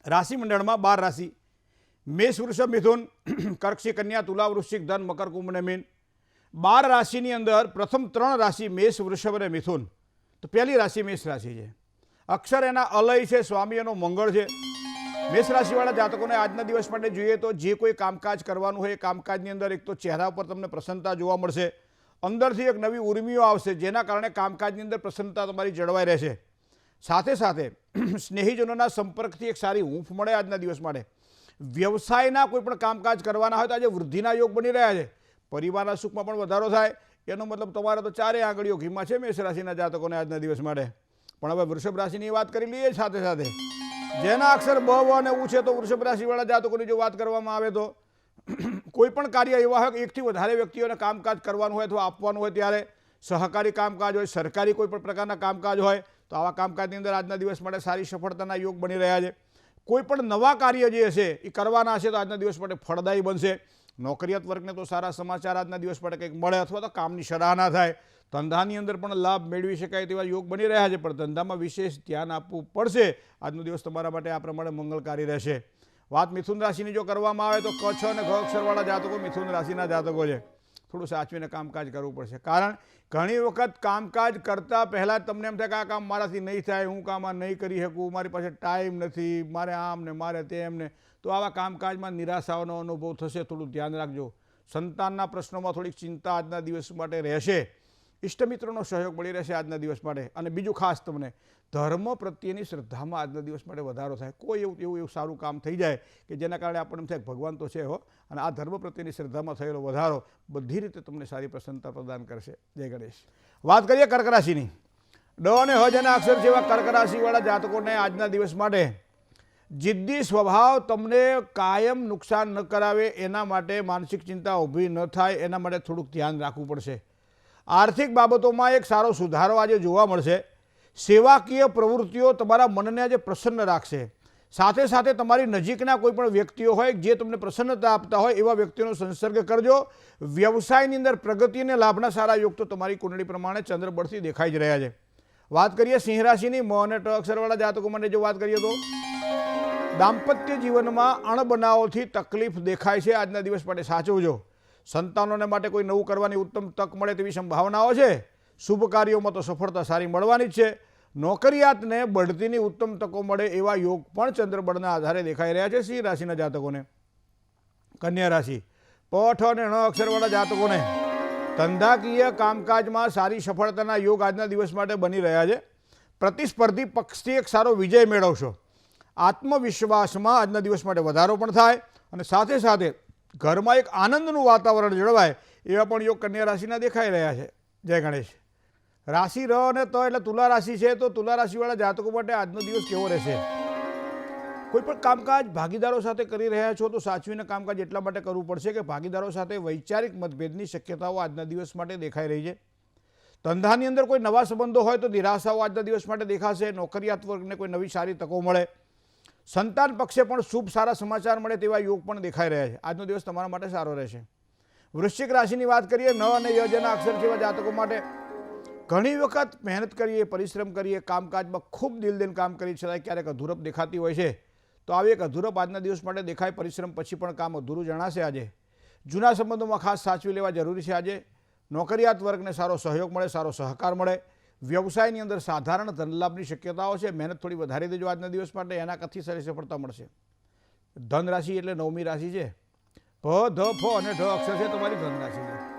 રાશિમંડળમાં 12 રાશિ મેષ વૃષભ મિથુન કર્ક સિંહ કન્યા તુલા વૃશ્ચિક ધન મકર કુંભ અને મીન। 12 રાશિની અંદર પ્રથમ 3 રાશિ મેષ વૃષભ અને મિથુન। તો પહેલી રાશિ મેષ રાશિ છે। અક્ષર એના અલય છે, સ્વામી એનો મંગળ છે। મેષ રાશિવાળા જાતકોને આજના દિવસ માટે જોઈએ તો જે કોઈ કામકાજ કરવાનું હોય એ કામકાજની અંદર એક તો ચહેરા પર તમને પ્રસન્નતા જોવા મળશે, અંદરથી એક નવી ઉર્મિઓ આવશે, જેના કારણે કામકાજની અંદર પ્રસન્નતા તમારી જળવાઈ રહેશે। સાથે સાથે સ્નેહીજનોના સંપર્કથી એક સારી હૂંફ મળે આજના દિવસ માટે। વ્યવસાયના કોઈ પણ કામકાજ કરવાના હોય તો આજે વૃદ્ધિના યોગ બની રહ્યા છે। પરિવારના સુખમાં પણ વધારો થાય, એનો મતલબ તમારે તો ચારે આંગળીઓ ઘીમાં છે મેષ રાશિના જાતકોને આજના દિવસ માટે। પણ હવે વૃષભ રાશિની વાત કરી લઈએ સાથે સાથે, જેના અક્ષર બ વ અને ઉ છે તો વૃષભ રાશિવાળા જાતકોની જો વાત કરવામાં આવે તો કોઈ પણ કાર્ય એવા હોય કે એકથી વધારે વ્યક્તિઓને કામકાજ કરવાનું હોય અથવા આપવાનું હોય ત્યારે સહકારી કામકાજ હોય, સરકારી કોઈ પણ પ્રકારના કામકાજ હોય તો આવા કામકાજની અંદર આજના દિવસ માટે સારી સફળતાના યોગ બની રહ્યા છે। કોઈ પણ નવા કાર્ય જે હશે એ કરવાના હશે તો આજના દિવસ માટે ફળદાયી બનશે। નોકરિયાત વર્ગને તો સારા સમાચાર આજના દિવસ માટે કંઈક મળે અથવા તો કામની સરાહના થાય। ધંધાની અંદર પણ લાભ મેળવી શકાય તેવા યોગ બની રહ્યા છે, પણ ધંધામાં વિશેષ ધ્યાન આપવું પડશે। આજનો દિવસ તમારા માટે આ પ્રમાણે મંગળકારી રહેશે। વાત મિથુન રાશિની જો કરવામાં આવે તો ક છ અને ઘ અક્ષરવાળા જાતકો મિથુન રાશિના જાતકો છે। થોડું સાચવીને કામકાજ કરવું પડશે, કારણ ઘણી વખત કામકાજ કરતાં પહેલાં તમને એમ થાય કે આ કામ મારાથી નહીં થાય, હું કામ આ નહીં કરી શકું, મારી પાસે ટાઈમ નથી, મારે આમ ને મારે તેમ ને, તો આવા કામકાજમાં નિરાશાનો અનુભવ થશે। થોડું ધ્યાન રાખજો। સંતાનના પ્રશ્નોમાં થોડીક ચિંતા આજના દિવસ માટે રહેશે। ઇષ્ટમિત્રોનો સહયોગ મળી રહેશે આજના દિવસ માટે। અને બીજું ખાસ તમને ધર્મ પ્રત્યેની શ્રદ્ધામાં આજના દિવસ માટે વધારો થાય। કોઈ એવું સારું કામ થઈ જાય કે જેના કારણે આપણને એમ થાય ભગવાન તો છે હો, અને આ ધર્મ પ્રત્યેની શ્રદ્ધામાં થયેલો વધારો બધી રીતે તમને સારી પ્રસન્નતા પ્રદાન કરશે। જય ગણેશ। વાત કરીએ કર્ક રાશિની। ડ અને હ જેના અક્ષર જેવા કર્ક રાશિવાળા જાતકોને આજના દિવસ માટે જિદ્દી સ્વભાવ તમને કાયમ નુકસાન ન કરાવે, એના માટે માનસિક ચિંતા ઊભી ન થાય એના માટે થોડુંક ધ્યાન રાખવું પડશે। આર્થિક બાબતોમાં એક સારો સુધારો આજે જોવા મળશે। સેવાકીય પ્રવૃત્તિઓ તમારા મનને આજે પ્રસન્ન રાખશે। સાથે સાથે તમારી નજીકના કોઈ પણ વ્યક્તિઓ હોય જે તમને પ્રસન્નતા આપતા હોય એવા વ્યક્તિઓનો સંસર્ગ કરજો। વ્યવસાયની અંદર પ્રગતિ અને લાભના સારા યોગ તો તમારી કુંડળી પ્રમાણે ચંદ્રબળથી દેખાઈ જ રહ્યા છે। વાત કરીએ સિંહ રાશિની મ અને ટ અક્ષરવાળા જાતકો માટે જો વાત કરીએ તો દાંપત્ય જીવનમાં અણબનાવોથી તકલીફ દેખાય છે। આજના દિવસ માટે સાચવજો। સંતાનોને માટે કોઈ નવું કરવાની ઉત્તમ તક મળે તેવી સંભાવનાઓ છે। શુભ કાર્યોમાં તો સફળતા સારી મળવાની જ છે। નોકરિયાતને બઢતીની ઉત્તમ તકો મળે એવા યોગ પણ ચંદ્રબળના આધારે દેખાઈ રહ્યા છે સિંહ રાશિના જાતકોને। કન્યા રાશિ પ ઠ અને ણ અક્ષરવાળા જાતકોને ધંધાકીય કામકાજમાં સારી સફળતાના યોગ આજના દિવસ માટે બની રહ્યા છે। પ્રતિસ્પર્ધી પક્ષથી એક સારો વિજય મેળવશો। આત્મવિશ્વાસમાં આજના દિવસ માટે વધારો પણ થાય અને સાથે સાથે ઘરમાં એક આનંદનું વાતાવરણ જળવાય એવા પણ યોગ કન્યા રાશિના દેખાઈ રહ્યા છે। જય ગણેશ। રાશિ ર અને ત એટલે તુલા રાશિ છે, તો તુલા રાશિવાળા જાતકો માટે આજનો દિવસ કેવો રહેશે? કોઈ પણ કામકાજ ભાગીદારો સાથે કરી રહ્યા છો તો સાચવીને કામકાજ એટલા માટે કરવું પડશે કે ભાગીદારો સાથે વૈચારિક મતભેદની શક્યતાઓ આજના દિવસ માટે દેખાઈ રહી છે। ધંધાની અંદર કોઈ નવા સંબંધો હોય તો નિરાશાઓ આજના દિવસ માટે દેખાશે। નોકરિયાત વર્ગને કોઈ નવી સારી તકો મળે। સંતાન પક્ષે પણ શુભ સારા સમાચાર મળે તેવા યોગ પણ દેખાઈ રહ્યા છે। આજનો દિવસ તમારા માટે સારો રહેશે। વૃશ્ચિક રાશિની વાત કરીએ ન અને ય જેના અક્ષર જેવા જાતકો માટે ઘણી વખત મહેનત કરીએ, પરિશ્રમ કરીએ, કામકાજમાં ખૂબ દિલ દઈને કામ કરી છતાંય ક્યારેક અધૂરપ દેખાતી હોય છે, તો આવી એક અધૂરપ આજના દિવસ માટે દેખાય। પરિશ્રમ પછી પણ કામ અધૂરું જણાશે। આજે જૂના સંબંધોમાં ખાસ સાચવી લેવા જરૂરી છે। આજે નોકરિયાત વર્ગને સારો સહયોગ મળે, સારો સહકાર મળે। વ્યવસાયની અંદર સાધારણ ધનલાભની શક્યતાઓ છે। મહેનત થોડી વધારી દેજો આજના દિવસ માટે, એના કથી સારી સફળતા મળશે। ધન રાશિ એટલે 9મી રાશિ છે। ભ ધ ફ અને ઢ અક્ષર છે તમારી ધન રાશિ છે।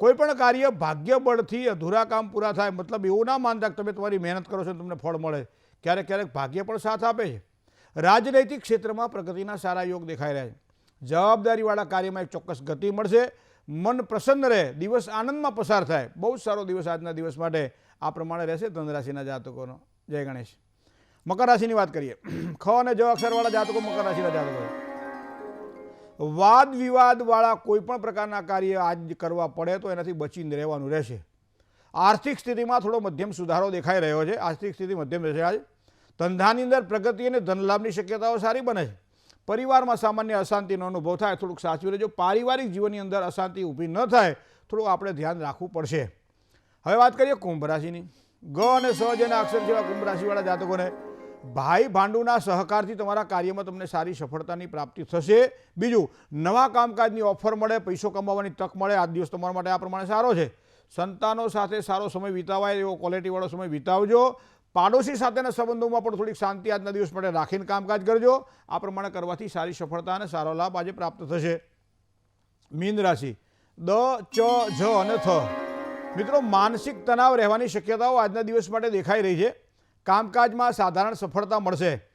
કોઈ પણ કાર્ય ભાગ્ય બળથી અધૂરા કામ પૂરા થાય, મતલબ એવું ના માનતા કે તમે તમારી મહેનત કરો છો તમને ફળ મળે। ક્યારેક ક્યારેક ભાગ્ય પણ સાથ આપે છે। રાજનૈતિક ક્ષેત્રમાં પ્રગતિના સારા યોગ દેખાઈ રહ્યા છે। જવાબદારીવાળા કાર્યમાં એક ચોક્કસ ગતિ મળશે। મન પ્રસન્ન રહે, દિવસ આનંદમાં પસાર થાય। બહુ સારો દિવસ આજના દિવસ માટે આ પ્રમાણે રહેશે ધન રાશિના જાતકોનો। જય ગણેશ। મકર રાશિની વાત કરીએ। ખ અને જ અક્ષરવાળા જાતકો મકર રાશિના જાતકો વાદ વિવાદવાળા કોઈ પણ પ્રકારના કાર્ય આજ કરવા પડે તો એનાથી બચીને રહેવાનું રહેશે। આર્થિક સ્થિતિમાં થોડો મધ્યમ સુધારો દેખાઈ રહ્યો છે। આર્થિક સ્થિતિ મધ્યમ રહેશે। આજ ધંધાની અંદર પ્રગતિ અને ધનલાભની શક્યતાઓ સારી બને છે। પરિવારમાં સામાન્ય અશાંતિનો અનુભવ થાય, થોડુંક સાચવી લેજો। પારિવારિક જીવનની અંદર અશાંતિ ઊભી ન થાય થોડું આપણે ધ્યાન રાખવું પડશે। હવે વાત કરીએ કુંભ રાશિની। ગ અને સ જેના અક્ષર જેવા કુંભ રાશિવાળા જાતકોને ભાઈ ભાંડુના સહકારથી તમારા કાર્યમાં તમને સારી સફળતાની પ્રાપ્તિ થશે. બીજું, નવા કામકાજની ઓફર મળે, પૈસો કમાવાની તક મળે. આ દિવસ તમારા માટે આ પ્રમાણે સારો છે. સંતાનો સાથે સારો સમય વિતાવાય એવો ક્વોલિટીવાળો સમય વિતાવજો. પાડોશી સાથેના સંબંધોમાં પણ થોડીક શાંતિ આજના દિવસ માટે રાખીને કામકાજ કરજો. આ પ્રમાણે કરવાથી સારી સફળતા અને સારો લાભ આજે પ્રાપ્ત થશે. મીન રાશિ, દ, ચ, જ અને થ. મિત્રો, માનસિક તણાવ રહેવાની શક્યતાઓ આજના દિવસ માટે દેખાઈ રહી છે. કામકાજમાં સાધારણ સફળતા મળશે.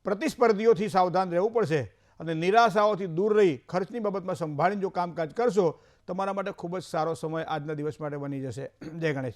પ્રતિસ્પર્ધીઓથી સાવધાન રહેવું પડશે અને નિરાશાઓથી દૂર રહી ખર્ચની બાબતમાં સંભાળીને જો કામકાજ કરશો તમારા માટે ખૂબ જ સારો સમય આજના દિવસ માટે બની જશે. જય ગણેશ.